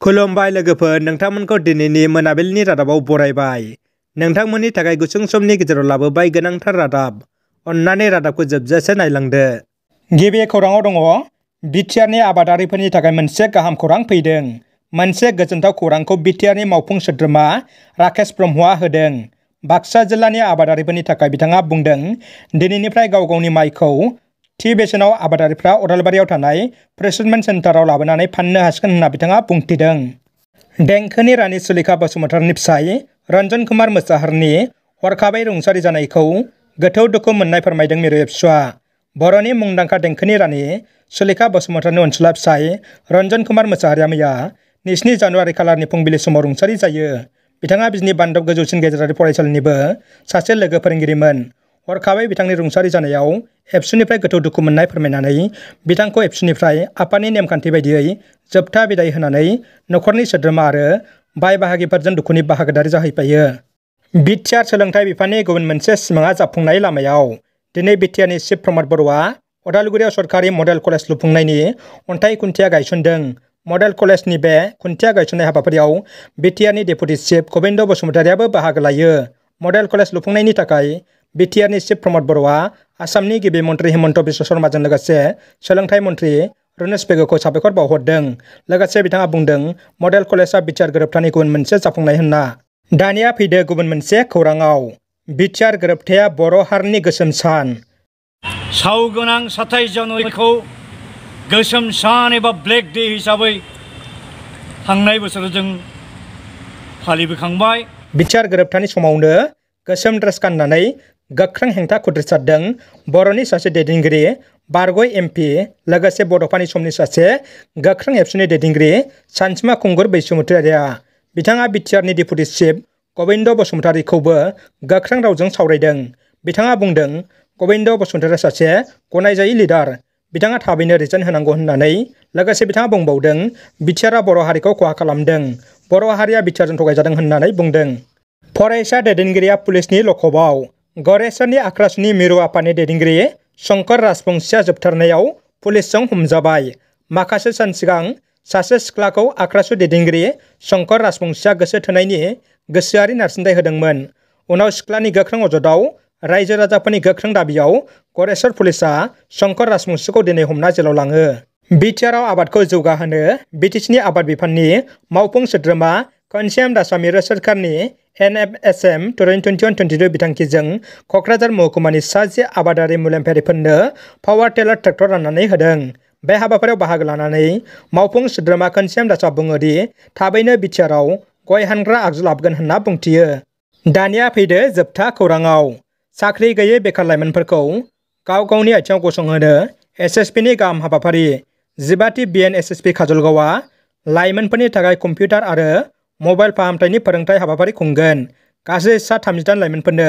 खुलुमबाय लोगोफोर, नोंथांमोनखौ दिनैनि मोनाबिलिनि रादाबाव बरायबाय। नोंथांमोननि थाखाय गुसुं समनि गेजेराव लाबोबाय गोनांथार रादाब। अन्नानै रादाबखौ जोबजासे नायलांदो। गिबि खौराङाव दङ, बिटिआरनि आबादारिफोरनि थाखाय मोनसे गाहाम खौरां फैदों। मोनसे गोजोनथाव खौरांखौ बिटिआरनि मावफुं सोद्रोमा राकेश ब्रह्मआ होदों। बाक्सा जिल्लानि आबादारिफोरनि थाखाय बिथाङा बुंदों, दिनैनिफ्राय गाव गावनि माइखौ थि बेसेनाव आबादारिफ्रा अदालबारियाव थानाय प्रेसमेन्ट सेन्टाराव लाबोनानै फाननो हासिगोन होनना बिथाङा बुंथिदों। देंखोनि रानि सुलेखा बसुमतारीनि फिसाय रन्जन कुमार मोसाहारिनि हरखाबै रुंसारि जानायखौ गोथौ दुखु मोननाय फोरमायदों मिरु एबसुआ। बर'नि मुंदांखा देंखोनि रानि सुलेखा बसुमतारीनि अनसुला फिसाय रन्जन कुमार मोसाहारिया मैया 7 जानुवारि खालारनि फुंबिलि समाव रुंसारि जायो। बिथाङा बिजनी बान्दब गोजौसिन गेजेरारि फरायसालिनिबो सासे लोगो फोरोंगिरिमोन। हरखाबै बिथांनि रुंसारि जानायाव एबसुनिफ्राय गोथौ दुखु मोननाय फोरमायनानै बिथांखौ एबसुनिफ्राय आफादनि नेमखान्थि बायदियै जोबथा बिदाय होनानै नखरनि सोद्रोमा आरो बाय बाहागिफोरजों दुखुनि बाहागोदारि जाहैफायो। बिटिआर सोलोंथाइ बिफाननि गुबुन मोनसे सिमाङा जाफुंनाय लामायाव। दिनै बिटिआरनि चिफ प्रमद बर'आ अदालगुरियाव सरकारि मडेल कलेज लुफुंनायनि अन्थाइ खुन्थिया गायसनदों। मडेल कलेजनि बे खुन्थिया गायसननाय हाबाफारियाव बिटिआरनि डेपुटि चिफ गबिन्द बसुमतारीयाबो बाहागो लायो। मडेल कलेज लुफुंनायनि थाखाय बिटिआरनि चिफ प्रमद बर'आ आसामनि गिबि मन्त्रि हिमन्त बिश्व शर्माजों लोगोसे सोलोंथाइ मन्त्रि रुनेश पेगुखौ साबायखर बावहरदों। लोगोसे बिथाङा बुंदों, मडेल कलेजआ बिटिआर गोरोबथानि गुबुन मोनसे जाफुंनाय होनना। दानिया फैदो गुबुन मोनसे खौराङाव। बिटिआर गोरोबथाया बर' हारिनि गोसोम सान। सावगोनां 27 जानुवारिखौ गोसोम सान एबा ब्लेक डे हिसाबै थांनाय बोसोराव जों फालिबोखांबाय। बिटिआर गोरोबथानि समावनो गोसोम ड्रेस गाननानै गोख्रों हेंथा खुद्रिसारदों बर'नि सासे दैदेनगिरि बारग' एमपि लोगोसे बड'फानि समनि सासे गोख्रों एबसुनि दैदेनगिरि सानसुमा खुंगुर बैसोमुतियारिया। बिथाङा बिटिआरनि डेपुटि चिफ गबिन्द बसुमतारीखौबो गोख्रों रावजों सावरायदों। बिथाङा बुंदों, गबिन्द बसुमतारीया सासे गनायजायै लिडार। बिथाङा थाबैनो रिजाइन होनांगौ होननानै। लोगोसे बिथाङा बुंबावदों, बिटिआरआ बर' हारिखौ खहा खालामदों। बर' हारिया बिटिआरजों थगायजादों होननानै बुंदों। फरायसा दैदेनगिरिया पुलिसनि लकबआव। गरेस्वरनि आख्रासुनि मिरु आफादनि दैदेनगिरि शंकर राजबंशीया जोबथारनायाव पुलिसजों हमजाबाय। माखासे सान सिगां सासे सिख्लाखौ आख्रासु दैदेनगिरि शंकर राजबंशीया गोसो थोनायनि गोसोआरि नारसिनथाय होदोंमोन। उनाव सिख्लानि गोख्रों अजदआव रायजो राजाफोरनि गोख्रों दाबियाव गरेस्वर पुलिसआ शंकर राजबंशीखौ दिनै हमना जेलाव लाङो। बिटिआरआव आबादखौ जौगाहोनो बिटिसिनि आबाद बिफाननि मावफुं सोद्रोमा घनश्याम दासआ मिरु सोरखारनि NFSM 2021-22 बिथांखिजों क'क्राझार महकुमानि सा 10 आबादारि मुलाम्फायारिफोरनो पावार टेलार ट्रेक्टर राननानै होदों। बे हाबाफारियाव बाहागो लानानै मावफुं सोद्रोमा घनश्याम दासआ बुङो दि थाबैनो बिटिआरआव गय हानग्रा आगजु लाबोगोन होनना बुंथियो। दानिया फैदो जोबथा खौराङाव। साख्रि गैयै बेखार लाइमोनफोरखौ गाव गावनि आथिङाव गसंहोनो एसएसपिनि गाहाम हाबाफारि। 15थि BN SSP काजलगावआ लाइमोनफोरनि थाखाय कम्पिउटार आरो मबाइल फाहामथायनि फोरोंथाय हाबाफारि खुंगोन। गासै सा 38 लाइमोनफोरनो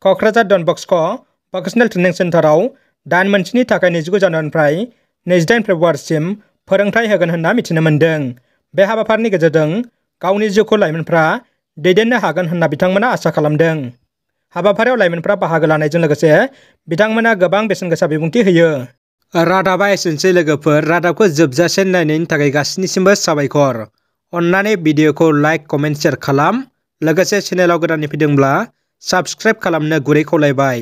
क'क्राझार डन बस्क' भकेशनेल ट्रेनिं सेन्टाराव दान मोनसेनि थाखाय 29 जानुवारिनिफ्राय 28 फेब्रुवारिसिम फोरोंथाय होगोन होनना मिथिनो मोन्दों। बे हाबाफारिनि गेजेरजों गावनि जिउखौ लाइमोनफ्रा दैदेननो हागोन होनना बिथांमोना आसा खालामदों। हाबाफारियाव लाइमोनफ्रा बाहागो लानायजों लोगोसे बिथांमोना गोबां बेसेन गोसा बिबुंथि होयो। रादाबा एसेनोसै लोगोफोर। रादाबखौ जोबजासे नायनायनि थाखाय गासिनिसिमबो साबायखर। अन्नानै भिडिअखौ लाइक, कमेन्ट, शेयार खालाम। लोगोसे चेनेलाव गोदानै फैदोंब्ला साबस्क्राइब खालामनो गुरै खावलायबाय।